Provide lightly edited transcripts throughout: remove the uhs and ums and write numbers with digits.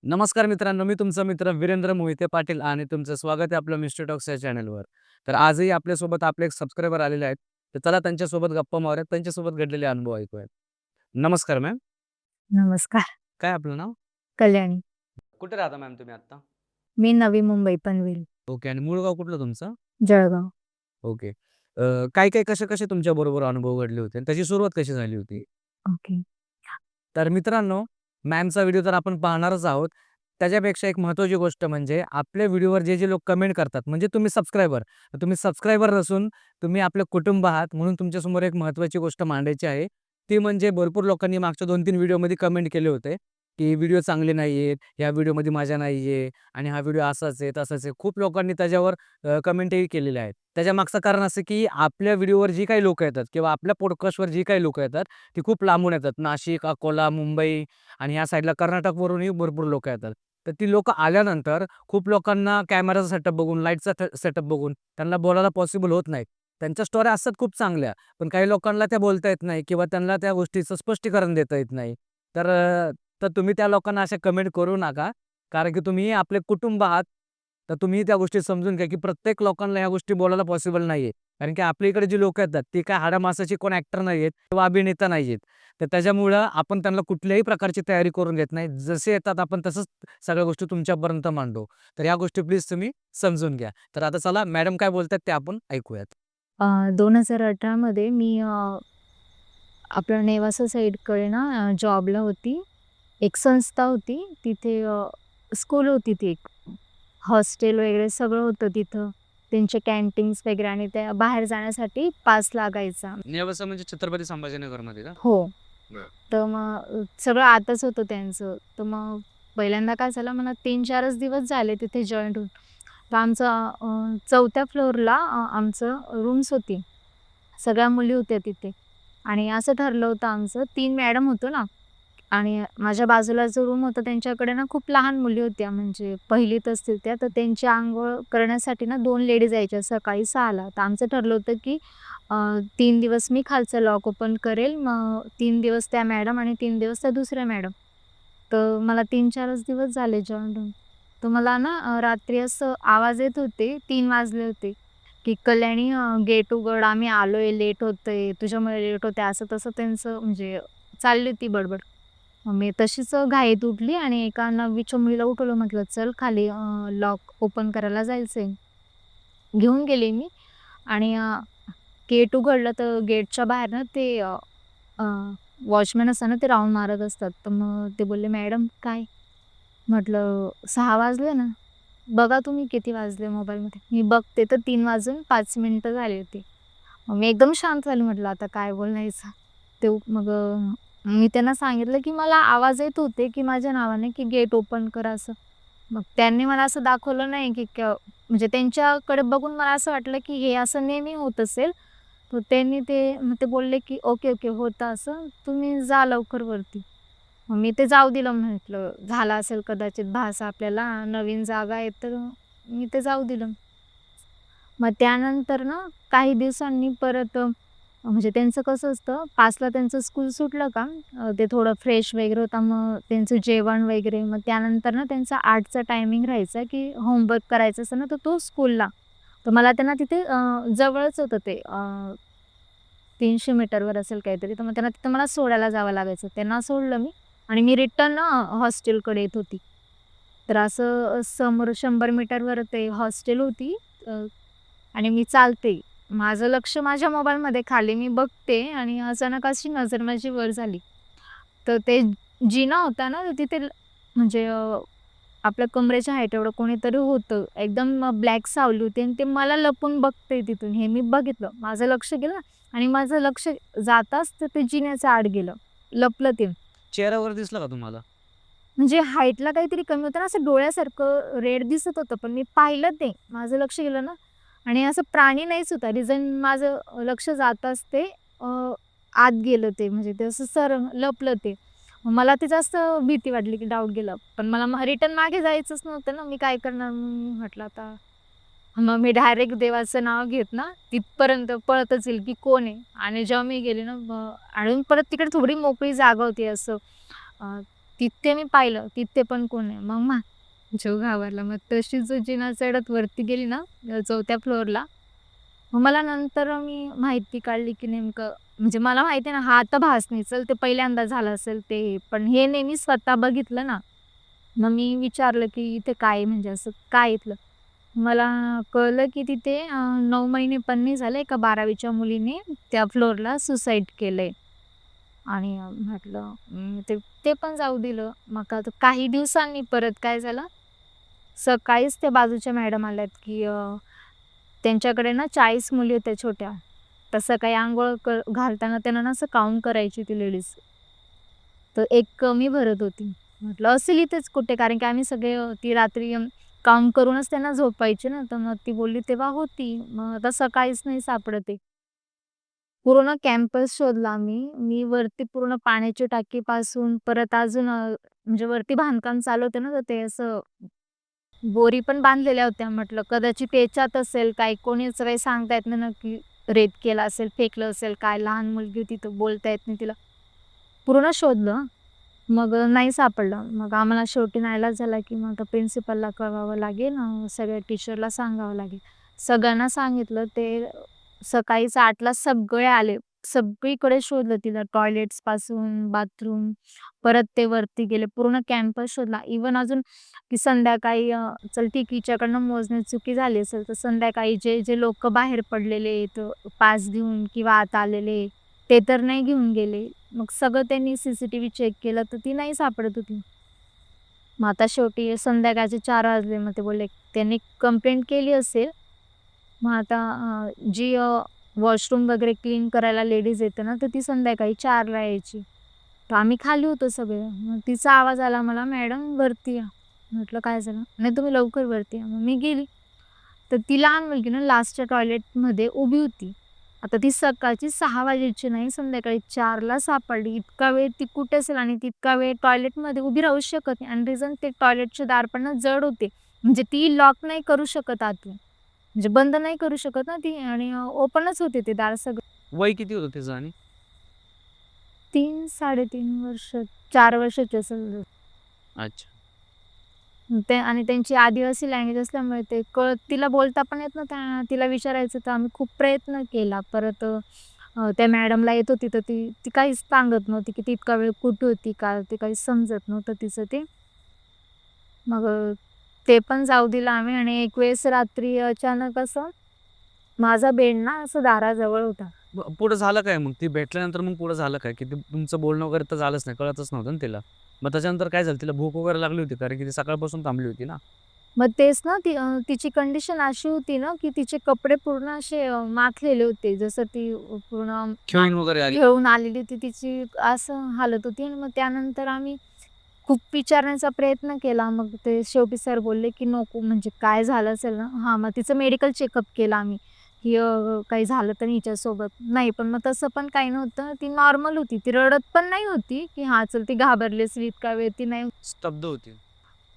नमस्कार मित्रांनो, मी तुमचा मित्र वीरेंद्र मोहिते पाटील आणि तुमचं स्वागत आहे आपलं मिस्टर टॉक्स या चॅनलवर. तर आजही आपल्यासोबत आपले एक सबस्क्रायबर आलेले आहेत. तर चला त्यांच्यासोबत गप्पा मारूयात, त्यांच्यासोबत घडलेले अनुभव ऐकूयात. नमस्कार मॅम. नमस्कार. काय आपलं नाव? कल्याणी. कुठे राहता मॅम तुम्ही आता? मी नवी मुंबई पनवेल, ओके आणि मूळ गाव कुठलं तुमचं? जळगाव. ओके. काय-काय, कसे-कसे तुमच्याबरोबर अनुभव घडले होते आणि त्याची सुरुवात कशी झाली होती? ओके. तर मित्रांनो, मॅमचा व्हिडिओ तर आपण पाहणारच आहोत. त्याच्यापेक्षा एक महत्त्वाची गोष्ट म्हणजे आपल्या व्हिडिओवर जे लोक कमेंट करतात, म्हणजे तुम्ही सबस्क्रायबर. तुम्ही सबस्क्रायबर नसून तुम्ही आपलं कुटुंब आहात. म्हणून तुमच्यासमोर एक महत्त्वाची गोष्ट मांडायची आहे. ती म्हणजे भरपूर लोकांनी मागच्या 2-3 व्हिडिओमध्ये कमेंट केले होते, की व्हिडिओ चांगले नाहीयेत, या व्हिडिओमध्ये मजा नाहीये आणि हा व्हिडिओ असाच आहे, तसाच आहे. खूप लोकांनी त्याच्यावर कमेंटही केलेल्या आहेत. त्याच्यामागचं कारण असं, की आपल्या व्हिडिओवर जी काही लोकं येतात किंवा आपल्या पॉडकास्टवर जी काही लोकं येतात, ती खूप लांबून येतात. नाशिक, अकोला, मुंबई आणि ह्या साईडला कर्नाटकवरूनही भरपूर लोकं येतात. तर ती लोकं आल्यानंतर खूप लोकांना कॅमेराचा सेटअप बघून, लाईटचा सेटअप बघून त्यांना बोलायला पॉसिबल होत नाही. त्यांच्या स्टोऱ्या असतात खूप चांगल्या, पण काही लोकांना त्या बोलता येत नाही किंवा त्यांना त्या गोष्टीचं स्पष्टीकरण देता येत नाही. तर तर तुम्ही त्या लोकांना अशा कमेंट करू नका. कारण की तुम्ही आपले कुटुंब आहात. तर तुम्ही त्या गोष्टी समजून घ्या, की प्रत्येक लोकांना ह्या गोष्टी बोलायला पॉसिबल नाहीये. कारण की आपल्या इकडे जी लोकं येतात, ती काय हाडामासाचे कोण ॲक्टर नाहीयेत किंवा अभिनेता नाहीयेत. तर त्याच्यामुळं आपण त्यांना कुठल्याही प्रकारची तयारी करून देत नाही. जसे येतात आपण तसंच सगळ्या गोष्टी तुमच्यापर्यंत मांडू. तर ह्या गोष्टी प्लीज तुम्ही समजून घ्या. तर आता चला मॅडम काय बोलतायत ते आपण ऐकूयात. 2018 मध्ये मी आपलं नेवासा साईडकडे ना जॉबला होती. एक संस्था होती. तिथे स्कूल होती ती एक. हॉस्टेल वगैरे सगळं होतं तिथं. त्यांचे कॅन्टीन्स वगैरे आणि त्या बाहेर जाण्यासाठी पास लागायचा. नेवासा म्हणजे छत्रपती संभाजीनगरमध्ये का? हो. बरं. तर मग सगळं आतच होतं त्यांचं. तर मग पहिल्यांदा काय झालं मला 3-4च दिवस झाले तिथे जॉइन होऊन. तर आमचं 4थ्या फ्लोअरला आमचं रूम्स होती. सगळ्या मुली होत्या तिथे आणि असं ठरलं होतं आमचं 3 मॅडम होतो ना आणि माझ्या बाजूला जो रूम होता त्यांच्याकडे ना खूप लहान मुली होत्या म्हणजे पहिलीत असतील त्या. तर त्यांची अंघोळ करण्यासाठी ना 2 लेडीज यायच्या सकाळी 6:00ला. तर आमचं ठरलं होतं की 3 दिवस मी खालचं लॉक ओपन करेल. मग 3 दिवस त्या मॅडम आणि 3 दिवस त्या दुसऱ्या मॅडम. तर मला 3-4च दिवस झाले जॉइन होऊन. तर मला ना रात्री असं आवाज येत होते, 3 वाजले होते, की "कल्याणी गेट उघड, आम्ही आलोय, लेट होतंय, तुझ्यामुळे लेट होतंय." असं तसं त्यांचं म्हणजे चालली होती बडबड. मग मी तशीच घाईत उठली आणि एका 9वीच्या मुलीला उठवलं. म्हटलं, "चल खाली लॉक ओपन करायला जायचंय." घेऊन गेले मी आणि गेट उघडलं तर गेटच्या बाहेर ना ते अ, वॉचमन असतात ना, ते राउंड मारत असतात. तर मग ते बोलले, "मॅडम काय?" म्हटलं, "6 वाजले ना." "बघा तुम्ही किती वाजले मोबाईलमध्ये." मी बघते तर 3 वाजून 5 मिनिटं झाली होती. मग मी एकदम शांत झाले. म्हटलं, "आता काय बोलायचं?" ते मग मी त्यांना सांगितलं, की मला आवाज येत होते, की माझ्या नावाने, की गेट ओपन करा असं. मग त्यांनी मला असं दाखवलं नाही, की म्हणजे त्यांच्याकडे बघून मला असं वाटलं, की हे असं नेहमी होत असेल. तर त्यांनी मग ते बोलले, की "ओके, ओके, होतं असं. तुम्ही जा लवकर वरती." मग मी ते जाऊ दिलं. म्हटलं, झाला असेल कदाचित भास आपल्याला, नवीन जागा आहे तर मी ते जाऊ दिलं. मग त्यानंतर ना काही दिवसांनी परत म्हणजे त्यांचं कसं असतं 5:00ला त्यांचं स्कूल सुटलं का ते थोडं फ्रेश वगैरे होता मग त्यांचं जेवण वगैरे मग त्यानंतर ना त्यांचा 8चा टायमिंग राहायचा की होमवर्क करायचं असतं ना तर तो स्कूलला. तर मला त्यांना तिथे जवळच होतं ते 300 मीटरवर असेल काहीतरी. तर मग त्यांना तिथं मला सोडायला जावं लागायचं. त्यांना सोडलं मी आणि मी रिटर्न हॉस्टेलकडे येत होती. तर असं समोर 100 मीटरवर ते हॉस्टेल होती आणि मी चालते. माझं लक्ष माझ्या मोबाईलमध्ये खाली मी बघते आणि अचानक अशी नजर माझी वर झाली. तर ते जिना होता ना, तर तिथे म्हणजे आपल्या कमरेच्या हाईट एवढं कोणीतरी होतं. एकदम ब्लॅक सावली होती आणि ते मला लपून बघतंय तिथून. हे मी बघितलं. माझं लक्ष गेलं आणि माझं लक्ष जाताच ते जिन्याच्या आड गेलं. लपलं ते. चेहऱ्यावर दिसलं का तुम्हाला? म्हणजे हाईटला काहीतरी कमी होतं ना, असं डोळ्यासारखं रेड दिसत होतं. पण मी पाहिलं ते. माझं लक्ष गेलं ना आणि असं प्राणी नाहीच होता. रिझन माझं लक्ष जाताच ते अ, आत गेलं ते. म्हणजे ते असं लपलं ते. मग मला ते जास्त भीती वाटली, की डाऊट गेला. पण मला रिटर्न मागे जायचंच नव्हतं ना. मी काय करणार? मग म्हटलं आता मग मी डायरेक्ट देवाचं नाव घेत ना, तिथपर्यंत पळतच येईल, की कोण आहे? आणि जेव्हा मी गेले ना आणि परत तिकडे थोडी मोकळी जागा होती असं तिथे मी पाहिलं, तिथे पण कोण नाही. मग जीव घाबरला. मग तशीच जिना चढत वरती गेली ना 4थ्या फ्लोअरला. मग मला नंतर मी माहिती काढली, की नेमकं म्हणजे मला माहिती आहे ना, हा आता भास नाही. चल ते पहिल्यांदा झालं असेल ते. पण हे मी स्वतः बघितलं ना. मग मी विचारलं, की "इथे काय आहे? म्हणजे असं काय इथलं?" मला कळलं, की तिथे 9 महिने पण नाही झाले, एका 12वीच्या मुलीने त्या फ्लोअरला सुसाईड केलंय. आणि म्हटलं ते ते पण जाऊ दिलं. मग आता काही दिवसांनी परत काय झालं, सकाळीच त्या बाजूच्या मॅडम आल्यात, की त्यांच्याकडे ना 40 मुली होत्या छोट्या. तर सकाळी अंघोळ घालताना त्यांना ना असं काउंट करायची ती लेडीज. तर एक कमी भरत होती. म्हटलं असेल इथेच कुठे, कारण की आम्ही सगळे ती रात्री काउंट करूनच त्यांना झोपायची ना. तर मग ती बोलली तेव्हा होती. मग आता सकाळीच नाही सापडत आहे. पूर्ण कॅम्पस शोधला आम्ही. मी वरती पूर्ण पाण्याची टाकीपासून परत अजून म्हणजे वरती बांधकाम चालू होतं ना, तर ते असं बोरी पण बांधलेल्या होत्या. म्हटलं कदाचित त्याच्यात असेल काही, कोणीच काही सांगता येत नाही नक्की रेप केला असेल, फेकलं असेल काय. लहान मुलगी होती तर बोलता येत नाही तिला. पूर्ण शोधलं. मग नाही सापडलं. मग आम्हाला शेवटी नाईलाज झाला, की मग आता प्रिन्सिपलला कळवावं लागेल, सगळ्या टीचरला सांगावं लागेल. सगळ्यांना सांगितलं. ते सकाळीच 8:00ला सगळे आले. सगळीकडे शोधलं तिला, टॉयलेट्सपासून बाथरूम. परत ते वरती गेले. पूर्ण कॅम्पस शोधला. इव्हन अजून की संध्याकाळी चल ठीक हिच्याकडनं मोजण्यात चुकी झाली असेल, तर संध्याकाळी जे लोकं बाहेर पडलेले आहेत, पास घेऊन किंवा आत आलेले, ते तर नाही घेऊन गेले. मग सगळं त्यांनी सीसीटीव्ही चेक केलं, तर ती नाही सापडत होती. मग आता शेवटी संध्याकाळचे 4 वाजले. मग ते बोलले त्यांनी कंप्लेंट केली असेल. मग आता जी वॉशरूम वगैरे क्लीन करायला लेडीज येते ना, तर ती संध्याकाळी 4ला यायची. तर आम्ही खाली होतो सगळे. मग तिचा आवाज आला मला, "मॅडम वरती या." म्हटलं, "काय झालं?" "नाही तुम्ही लवकर वरती या." मग मी गेली. तर ती लहान मुलगी ना लास्टच्या टॉयलेटमध्ये उभी होती. आता ती सकाळची 6 वाजायची नाही, संध्याकाळी 4ला सापडली. इतका वेळ ती कुठे असेल आणि तितका वेळ टॉयलेटमध्ये उभी राहूच शकत नाही. आणि रिझन ते टॉयलेटचे दार पण ना जड होते. म्हणजे ती लॉक नाही करू शकत आतून. म्हणजे बंद नाही करू शकत ना ती, आणि ओपनच होते ते दार सगळे. वय किती होतं तिचं आणि? 3, 3.5 वर्ष, 4 वर्षाची असेल. अच्छा. ते आणि त्यांची आदिवासी लँग्वेज असल्यामुळे ते तिला बोलता पण येत नव्हतं. तिला विचारायचं तर आम्ही खूप प्रयत्न केला. परत त्या मॅडमला येत होती, तर ती ती काहीच सांगत नव्हती, की ती इतका वेळ कुठे होती का? ते काही समजत नव्हतं तिचं ते. मग ते पण जाऊ दिलं आम्ही. आणि एक वेळेस रात्री अचानक असं माझा बेड ना असं दाराजवळ होता. पुढं झालं काय मग? ती भेटल्यानंतर मग पुढं झालं काय? की ते तुमचं बोलणं वगैरे तर झालंच नाही, कळतच नव्हतं ना तिला. मग त्याच्यानंतर काय झालं? तिला भूक वगैरे लागली होती? कारण की ती सकाळपासून थांबली होती ना. मग तेच ना, तिची कंडिशन अशी होती ना, की तिचे कपडे पूर्ण असे माखलेले होते. जसं ती पूर्ण खेळून वगैरे आली. घेऊन आलेली होती, तिची असं हालत होती. आणि मग त्यानंतर आम्ही खूप विचारण्याचा प्रयत्न केला. मग ते शेवटी सर बोलले, की नको, म्हणजे काय झालं असेल ना, हां, मग तिचं मेडिकल चेकअप केलं आम्ही, की काही झालं तर नाही हिच्यासोबत. नाही, पण मग तसं पण काही नव्हतं. ती नॉर्मल होती. ती रडत पण नाही होती, की हां, चल ती घाबरली असेल इतका वेळ. ती नाही, स्तब्ध होती.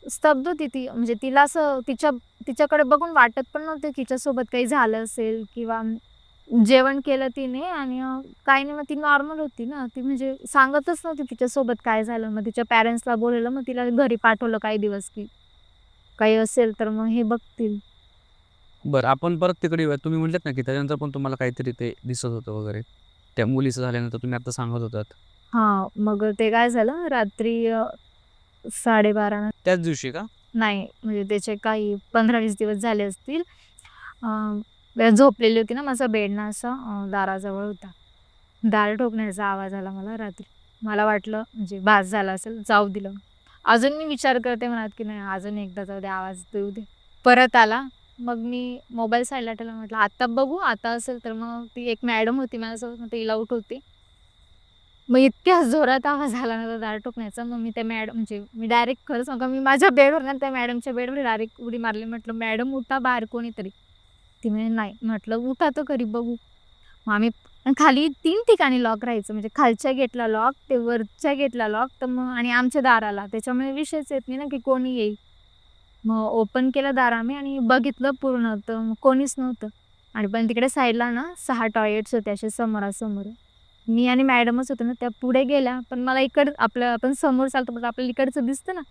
स्तब्ध होती ती. म्हणजे तिला असं तिच्याकडे बघून वाटत पण नव्हतं, की हिच्यासोबत काही झालं असेल किंवा जेवण केलं तिने. आणि काही नाही, मग ती नॉर्मल होती ना. ती म्हणजे सांगतच नव्हती तिच्यासोबत काय झालं. मग तिच्या पॅरेंट्सला बोलवलं, मग तिला घरी पाठवलं काही दिवस, की काही असेल तर मग हे बघतील. बरं, आपण परत तिकडे येऊयात. तुम्ही म्हटलेत ना, की त्याच्यानंतर पण तुम्हाला काहीतरी ते दिसत होतं वगैरे. त्या मुलीचं झाल्यानंतर तुम्ही आता सांगत होतात. हां, मग ते काय झालं रात्री 12:30 त्याच दिवशी का? नाही, म्हणजे त्याचे काही 15-20 दिवस झाले असतील. झोपलेली होती ना, माझा बेड ना असा दाराजवळ होता. दार ठोकण्याचा आवाज आला मला रात्री. मला वाटलं म्हणजे बास झाला असेल, जाऊ दिलं. अजून मी विचार करते मनात, की नाही अजून एकदा जाऊ दे, आवाज देऊ दे. परत आला. मग मी मोबाईल साईडला ठेवला. म्हटलं आता बघू, आता असेल तर. मग ती एक मॅडम होती माझ्यासोबत, मग तिला उठवते. मग इतक्या जोरात आवाज आला ना, तो दार ठोकण्याचा. मग मी त्या म्हणजे मी डायरेक्ट खरं सांगू का, मी माझ्या बेडवर ना त्या मॅडमच्या बेडवर डायरेक्ट उडी मारली. म्हटलं, "मॅडम उठा, बाहेर कोणीतरी." ती म्हणे, "नाही." म्हटलं, "उठा तर खरी बघू." मग आम्ही, आणि खाली 3 ठिकाणी लॉक राहायचं. म्हणजे खालच्या गेटला लॉक, ते वरच्या गेटला लॉक, तर मग आणि आमच्या दाराला. त्याच्यामुळे विषयच येत नाही ना, की कोणी येईल. मग ओपन केलं दार आम्ही आणि बघितलं पूर्ण, तर मग कोणीच नव्हतं. आणि पण तिकडे साईडला ना 6 टॉयलेट्स होते असे समोरासमोर. मी आणि मॅडमच होतो ना, त्या पुढे गेल्या. पण मला आपलं आपण समोर चालतो पण आपल्याला इकडचं दिसतं ना,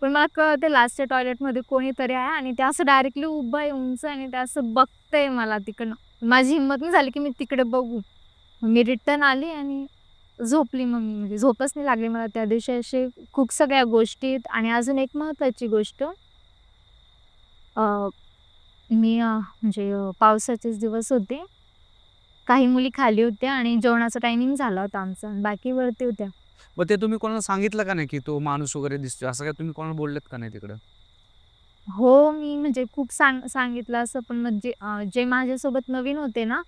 पण मला कळतं लास्टच्या टॉयलेटमध्ये कोणीतरी आहे आणि ते असं डायरेक्टली उभं आहे उंच आणि ते असं बघतंय मला तिकडनं. माझी हिंमत नाही झाली की मी तिकडे बघू. मग मी रिटर्न आली आणि झोपली मग मी. म्हणजे झोपच नाही लागली मला त्या दिवशी. असे खूप सगळ्या गोष्टी आहेत आणि अजून एक महत्त्वाची गोष्ट अ, मी म्हणजे पावसाचेच दिवस होते. काही मुली खाली होत्या आणि जेवणाचा टायमिंग झाला होता आमचा आणि बाकी वरती होत्या. मग ते तुम्ही कोणाला सांगितलं का नाही, की तो माणूस वगैरे दिसतोय, असं काय तुम्ही कोणाला बोललेत का नाही तिकडं? हो, मी म्हणजे खूप सांगितलं असं पण म्हणजे जे माझ्यासोबत नवीन होते ना,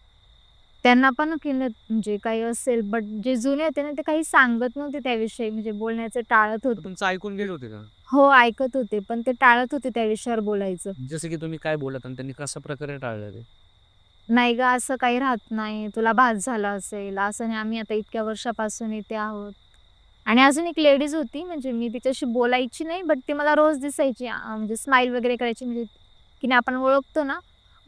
त्यांना पण केलं म्हणजे काही असेल, बट जे जुने होते ना, ते काही सांगत नव्हते त्याविषयी म्हणजे बोलण्याचं टाळत तर होते. तुमचं ऐकून गेले होते का? हो, ऐकत होते, पण ते टाळत होते त्या विषयावर बोलायचं. जसं की तुम्ही काय बोललात आणि त्यांनी कशा प्रकारे टाळलं ते? "नाही गं, असं काही राहत नाही. तुला भास झाला असेल. असं नाही, आम्ही आता इतक्या वर्षापासून इथे आहोत." आणि अजून एक लेडीज होती, म्हणजे मी तिच्याशी बोलायची नाही, बट ती मला रोज दिसायची. म्हणजे स्माईल वगैरे करायची, म्हणजे की नाही आपण ओळखतो ना,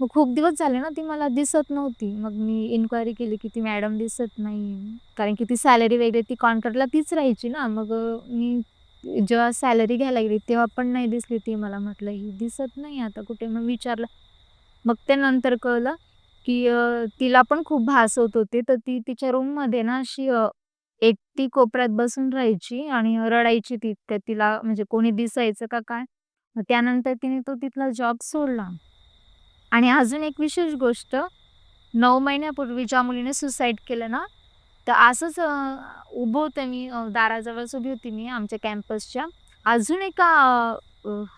मग खूप दिवस झाले ना, ती मला दिसत नव्हती. मग मी इन्क्वायरी केली, की ती मॅडम दिसत नाही. कारण की ती सॅलरी वगैरे ती कॉन्ट्रॅक्टला तीच राहायची ना. मग मी जेव्हा सॅलरी घ्यायला गेली, तेव्हा पण नाही दिसली ती मला. म्हटलं, "ही दिसत नाही आता कुठे?" मग विचारलं. मग ते नंतर कळलं, की तिला पण खूप भास होत होते. तर ती तिच्या रूममध्ये ना अशी एकटी कोपऱ्यात बसून राहायची आणि रडायची ती. तर तिला म्हणजे कोणी दिसायचं का काय? मग त्यानंतर तिने तो तिथला जॉब सोडला. आणि अजून एक विशेष गोष्ट, 9 महिन्यापूर्वी ज्या मुलीने सुसाईड केलं ना, तर असंच उभं होते मी दाराजवळच उभी होती मी आमच्या कॅम्पसच्या. अजून एका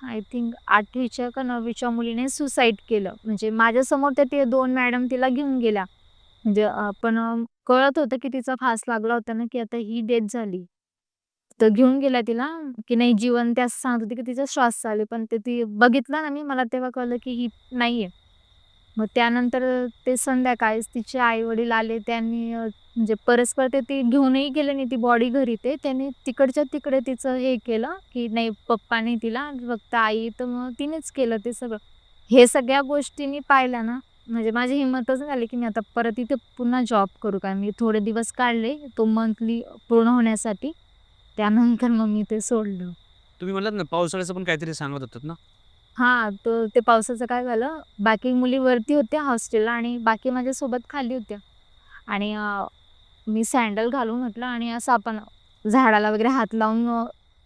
आय थिंक 8वीच्या का 9वीच्या मुलीने सुसाईड केलं. म्हणजे माझ्यासमोर त्या ते 2 मॅडम तिला घेऊन गेल्या. म्हणजे पण कळत होतं की तिचा फास लागला होता ना, की आता ही डेथ झाली. तर घेऊन गेल्या तिला, की नाही जिवंत आहे असं सांगत होती, की तिचा श्वास चालू आहे. पण ते ती बघितलं ना मी, मला तेव्हा कळलं की ही नाहीये. मग त्यानंतर ते संध्याकाळीच तिचे आई-वडील आले. त्यांनी म्हणजे परस्पर ते घेऊनही गेले नाही ती बॉडी घरी ते. त्यांनी तिकडच्या तिकडे तिचं हे केलं, की नाही पप्पा नाही तिला, फक्त आई. तर मग तिनेच केलं ते सगळं. हे सगळ्या गोष्टी मी पाहिल्या ना, म्हणजे माझी हिंमतच नाही झाली, की मी आता परत इथे पुन्हा जॉब करू का? मी थोडे दिवस काढले तो मंथली पूर्ण होण्यासाठी. त्यानंतर मग मी ते सोडलं. तुम्ही म्हणलात ना, पावसाळ्याचं पण काहीतरी सांगत होतात ना? हां, तर ते पावसाचं काय झालं, बाकी मुली वरती होत्या हॉस्टेलला आणि बाकी माझ्यासोबत खाली होत्या. आणि मी सँडल घालू म्हटलं आणि असं आपण झाडाला वगैरे हात लावून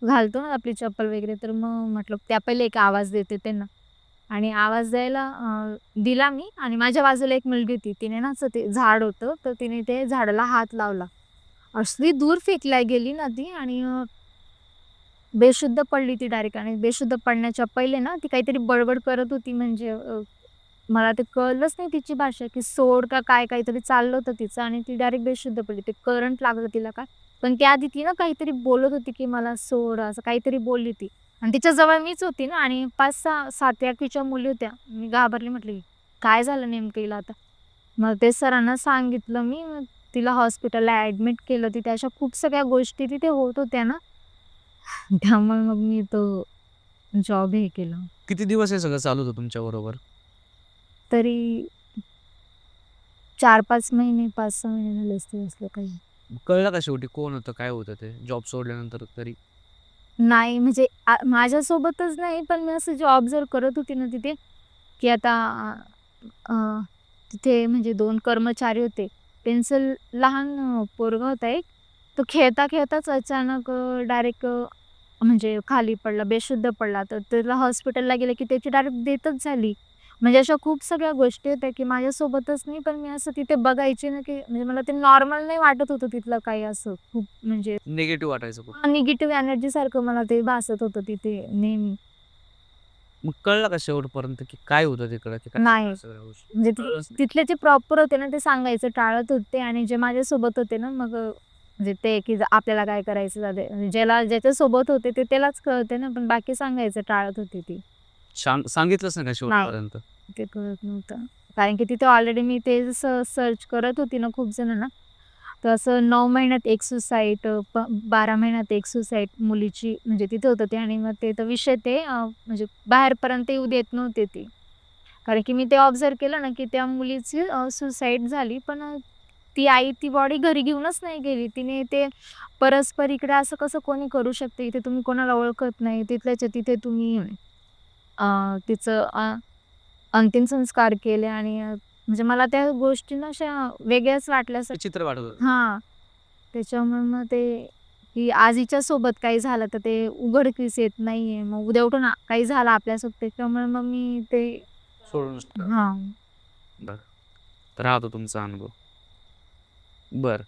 घालतो ना आपली चप्पल वगैरे, तर मग म्हटलं त्या पहिले एक आवाज देते त्यांना आणि आवाज द्यायला दिला मी आणि माझ्या बाजूला एक मुलगी होती. तिने ना असं ते झाड होतं, तर तिने ते झाडाला हात लावला. असली दूर फेकल्या गेली ना ती आणि बेशुद्ध पडली ती डायरेक्ट आणि बेशुद्ध पडण्याच्या पहिले ना ती काहीतरी बडबड करत होती म्हणजे मला ते कळलंच नाही तिची भाषा, की सोड का काय काहीतरी चाललं होतं तिचं आणि ती डायरेक्ट बेशुद्ध पडली. ते करंट लागलं तिला काय. पण त्याआधी ती ना काहीतरी बोलत होती, की मला सोड असं काहीतरी बोलली ती. आणि तिच्याजवळ मीच होती ना आणि 5-6 7वी-8वीच्या मुली होत्या. मी घाबरली म्हटली, "काय झालं नेमकं हिला आता?" मग ते सरांना सांगितलं मी. मग तिला हॉस्पिटलला ॲडमिट केलं. तिथे अशा खूप सगळ्या गोष्टी तिथे होत होत्या ना, त्यामुळे मग मी तो जॉब हे केलं. किती दिवस हे सगळं चालू होतं तुमच्याबरोबर? तरी 4-5 महिने, 5-6 महिने झाले असतील असलं काही. कळलं का शेवटी कोण होतं, काय होतं ते जॉब सोडल्यानंतर तरी? नाही म्हणजे माझ्यासोबतच नाही, पण मी असं जे ऑब्झर्व्ह करत होती ना तिथे, की आता अ, अ, तिथे म्हणजे 2 कर्मचारी होते. त्यांचं लहान पोरगं होता एक. तो खेळता-खेळताच अचानक डायरेक्ट म्हणजे खाली पडला, बेशुद्ध पडला. तर त्याला हॉस्पिटलला गेलं, की त्याची डायरेक्ट डेथच झाली. म्हणजे अशा खूप सगळ्या गोष्टी होत्या, की माझ्यासोबतच नाही, पण मी असं तिथे बघायची ना, की म्हणजे मला ते नॉर्मल नाही वाटत होतं तिथलं काही असं खूप म्हणजे निगेटिव्ह वाटायचं खूप. निगेटिव्ह एनर्जीसारखं मला ते भासत होतं तिथे नेहमी. मग कळलं का शेवटपर्यंत, की काय होतं तिकडं, की काय नाही. सगळ्या गोष्टी? म्हणजे कळलंच नाही. तिथले जे प्रॉपर होते ना, ते सांगायचं टाळत होते आणि जे माझ्यासोबत होते ना, मग म्हणजे ते की आपल्याला काय करायचं जाऊ दे. म्हणजे ज्याच्यासोबत होते ते त्यालाच कळते ना, पण बाकी सांगायचं टाळत होती ती. सांगितलंच नाही का नाही. शेवटपर्यंत? ते कळत नव्हतं. कारण की तिथे ऑलरेडी मी ते सर्च करत होती ना खूप जणांना, तर असं 9 महिन्यात एक सुसाईड 12 महिन्यात एक सुसाईड मुलीची म्हणजे तिथे होतं ते आणि मग ते तर विषय ते म्हणजे बाहेरपर्यंत येऊ देत नव्हते ते. कारण की मी ते ऑब्झर्व्ह केलं ना, की त्या मुलीची सुसाईड झाली. पण ती आई ती बॉडी घरी घेऊनच नाही गेली. तिने ते परस्पर इकडे असं कसं कोणी करू शकते? इथे तुम्ही कोणाला ओळखत नाही. तिथल्याच्या तिथे तुम्ही तिचं अंतिम संस्कार केले आणि म्हणजे मला त्या गोष्टींना अशा वेगळ्याच वाटल्यासारखं चित्र वाटत होतं. हां. त्याच्यामुळे मग ते की आज हिच्यासोबत काही झालं तर ते उघडकीस येत नाहीये. मग उद्या उठून काही झालं आपल्यासोबत त्याच्यामुळे मग मी ते सोडून हां. बरं. तर हा होता तुमचा अनुभव. बरं.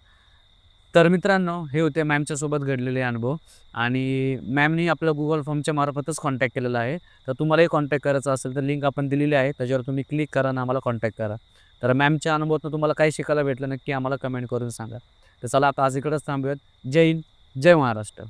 तर मित्रांनो, हे होते मॅमच्या सोबत घडलेले अनुभव आणि मॅमनी आपलं Google फॉर्मच्या मार्फतच कॉन्टॅक्ट केलेला आहे. तर तुम्हालाही कॉन्टॅक्ट करायचा असेल तर लिंक आपण दिलेली आहे. त्याच्यावर तुम्ही क्लिक करा आणि आम्हाला कॉन्टॅक्ट करा. तर मॅमच्या अनुभवातून तुम्हाला काय शिकायला भेटलं नक्की आम्हाला कमेंट करून सांगा. तर चला आता आज इकडंच थांबूयात. जय हिंद, जय महाराष्ट्र.